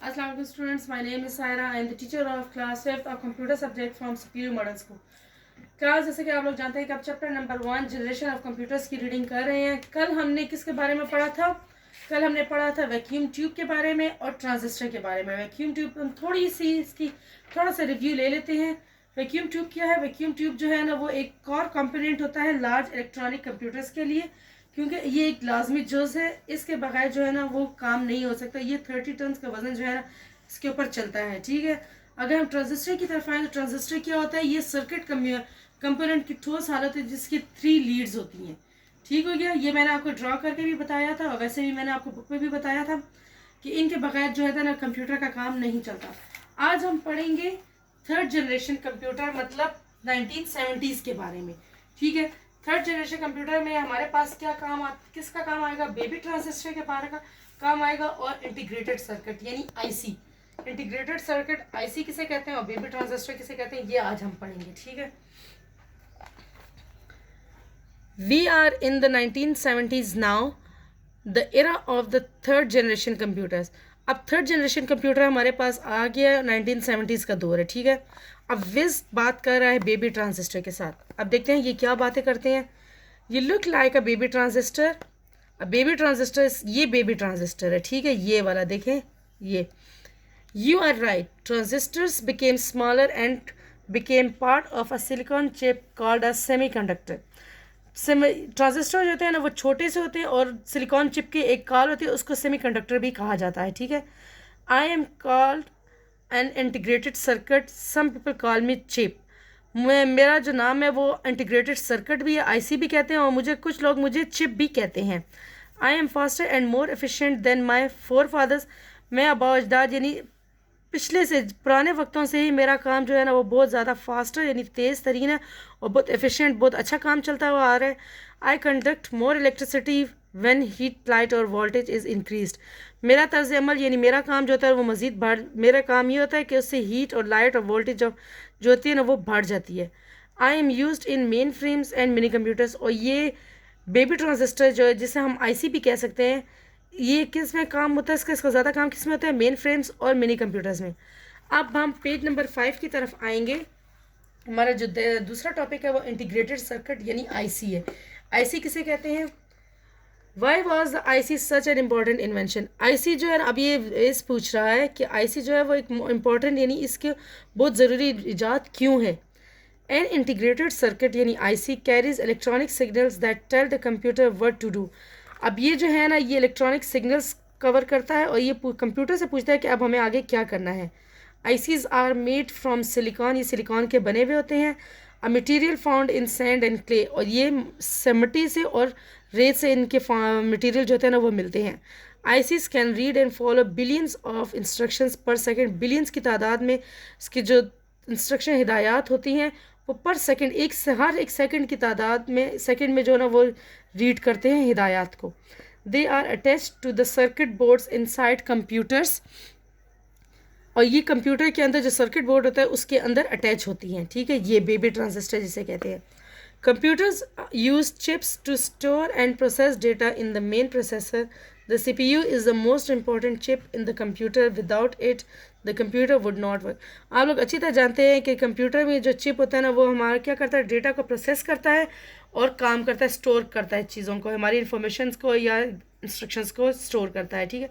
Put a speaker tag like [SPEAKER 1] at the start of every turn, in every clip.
[SPEAKER 1] Assalamu alaikum students, my name is Saira. I am the teacher of class 5th of computer subject from Superior Model School. Class जैसे कि आप लोग जानते हैं कि आप chapter number 1 generation of computers की रीडिंग कर रहे हैं। कल हमने किसके बारे में पढ़ा था? कल हमने पढ़ा था वैक्यूम ट्यूब के बारे में और ट्रांजिस्टर के बारे में। वैक्यूम ट्यूब हम थोड़ा सा रिव्यू ले लेते हैं। वैक्यूम ट्यूब क्या है? वैक्यूम ट्यूब जो है ना वो एक कोर कंपोनेंट होता है लार्ज इलेक्ट्रॉनिक कंप्यूटर्स के लिए, क्योंकि ये एक लाजमी जुज़ है। इसके बगैर जो है ना वो काम नहीं हो सकता। ये 30 टन का वजन जो है ना इसके ऊपर चलता है। ठीक है, अगर हम ट्रांजिस्टर की तरफ आए तो ट्रांजिस्टर क्या होता है? ये सर्किट कंपोनेंट की ठोस हालत है जिसकी 3 लीड्स होती हैं। ठीक हो गया, ये मैंने आपको ड्रॉ करके भी बताया था और वैसे भी मैंने आपको बुक में भी बताया था कि इनके बगैर जो है ना कंप्यूटर का काम नहीं चलता। आज हम पढ़ेंगे 3rd जनरेशन कंप्यूटर, मतलब 1970s के बारे में। ठीक है, 3rd जनरेशन कंप्यूटर में हमारे पास किसका काम आएगा? बेबी ट्रांजिस्टर के बारे का काम आएगा और इंटीग्रेटेड सर्किट यानी आईसी। इंटीग्रेटेड सर्किट आईसी किसे कहते हैं और बेबी ट्रांजिस्टर किसे कहते हैं, ये आज हम पढ़ेंगे। ठीक है, we are in the 1970s now, the era of the 3rd generation computers. अब 3rd जनरेशन कंप्यूटर हमारे पास आ गया, 1970s का दौर है। ठीक है, अब विज बात कर रहा है बेबी ट्रांजिस्टर के साथ। अब देखते हैं ये क्या बातें करते हैं। ये look like a baby transistor. अब बेबी ट्रांजिस्टर, ये बेबी ट्रांजिस्टर है। ठीक है, ये वाला देखें, ये you are right, transistors became smaller and became part of a silicon chip called a semiconductor. Transistor जो होते हैं ना वो छोटे से होते हैं और सिलिकॉन चिप की एक कॉल होती है, उसको सेमीकंडक्टर भी कहा जाता है। ठीक है, I am called an integrated circuit, some people call me chip. मेरा जो नाम है वो इंटीग्रेटेड सर्किट भी है, आईसी भी कहते हैं, और कुछ लोग मुझे चिप भी कहते हैं। I am faster and more efficient than my forefathers. मैं आबा अजदाद यानी पिछले से पुराने वक्तों से ही मेरा काम जो है ना वो बहुत ज़्यादा फास्टर यानी तेज़ तरीन है और बहुत एफिशिएंट, बहुत अच्छा काम चलता हुआ आ रहा है। आई conduct more electricity when heat light और वोल्टेज इज़ इंक्रीज्ड। मेरा तर्ज अमल यानी मेरा काम जो होता है वो मज़ीद मेरा काम ये होता है कि उससे हीट और लाइट और वोल्टेज जो होती है ना वो बढ़ जाती है। I M used in main frames and mini computers. और ये बेबी ट्रांजिस्टर जो है जिसे हम आईसी भी कह सकते हैं, ये किस में काम होता है? इसका ज़्यादा काम किस में होता है? मेन फ्रेम्स और मिनी कंप्यूटर्स में। अब हम पेज नंबर 5 की तरफ आएंगे। हमारा जो दूसरा टॉपिक है वो इंटीग्रेटेड सर्किट यानी आईसी है। आईसी किसे कहते हैं? Why was the IC such an important invention. IC जो है ना, अब ये इस पूछ रहा है कि आईसी जो है वो एक इम्पॉर्टेंट यानी इसके बहुत ज़रूरी इजाद क्यों है। एन इंटीग्रेटेड सर्किट यानी IC carries electronic signals that tell the computer what to do. अब ये जो है ना ये इलेक्ट्रॉनिक सिग्नल्स कवर करता है और ये कंप्यूटर से पूछता है कि अब हमें आगे क्या करना है। ICs are made from silicon, ये सिलिकॉन के बने हुए होते हैं। A material found in sand and clay, और ये मिट्टी से और रेत से इनके मटेरियल जो होते हैं ना वो मिलते हैं। ICs can read and follow billions of instructions पर सेकेंड। बिलियंस की तादाद में इसकी जो इंस्ट्रक्शन हिदायत होती हैं वो पर सेकंड, हर एक सेकंड की तादाद में सेकंड में जो ना वो रीड करते हैं हिदायत को। They are attached to the circuit boards inside computers, और ये कंप्यूटर के अंदर जो सर्किट बोर्ड होता है उसके अंदर अटैच होती हैं। ठीक है, ये बेबी ट्रांजिस्टर जिसे कहते हैं। Computers use chips to store and process data in the main processor. The CPU is the most important chip in the computer, without it the computer would not work. आप लोग अच्छी तरह जानते हैं कि कंप्यूटर में जो चिप होता है ना वो हमारा क्या करता है? डेटा को प्रोसेस करता है और काम करता है, स्टोर करता है चीज़ों को, हमारी इन्फॉर्मेशन को या इंस्ट्रक्शंस को स्टोर करता है। ठीक है,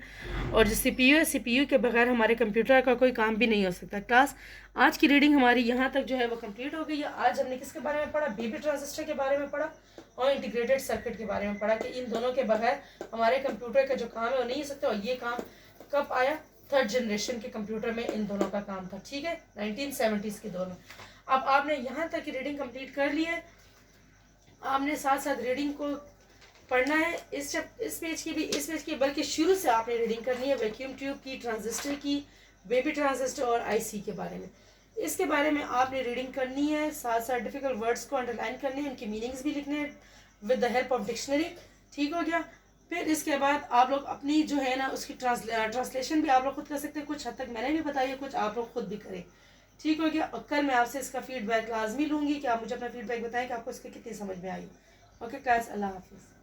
[SPEAKER 1] और जो CPU है, CPU के बगैर हमारे कंप्यूटर का कोई काम भी नहीं हो सकता। क्लास आज की रीडिंग हमारी यहाँ तक जो है वो कंप्लीट हो गई है। आज हमने किसके बारे में पढ़ा? बेबी ट्रांजिस्टर के बारे में पढ़ा और इंटीग्रेटेड सर्किट के बारे में पढ़ा कि इन दोनों के बगैर हमारे कंप्यूटर का जो काम है वो नहीं हो सकता। और ये काम कब आया? 3rd जनरेशन के कंप्यूटर में इन दोनों का काम था। ठीक है, 1970s के दौर में। अब आपने यहाँ तक की रीडिंग कंप्लीट कर ली है, आपने साथ साथ रीडिंग को पढ़ना है। इस पेज की बल्कि शुरू से आपने रीडिंग करनी है वैक्यूम ट्यूब की, ट्रांजिस्टर की, बेबी ट्रांजिस्टर और आईसी के बारे में। इसके बारे में आपने रीडिंग करनी है, साथ साथ डिफिकल्ट वर्ड्स को अंडरलाइन करने हैं, उनके मीनिंग्स भी लिखने हैं with the help of dictionary. ठीक हो गया, फिर इसके बाद आप लोग अपनी जो है ना उसकी ट्रांसलेशन भी आप लोग खुद कर सकते हैं। कुछ हद तक मैंने भी बताई है, कुछ आप लोग खुद भी करें। ठीक हो गया, और कल मैं आपसे इसका फीडबैक लाजमी लूँगी कि आप मुझे अपना फीडबैक बताएं कि आपको इसकी कितनी समझ में आई। ओके क्लास, अल्लाह हाफिज़।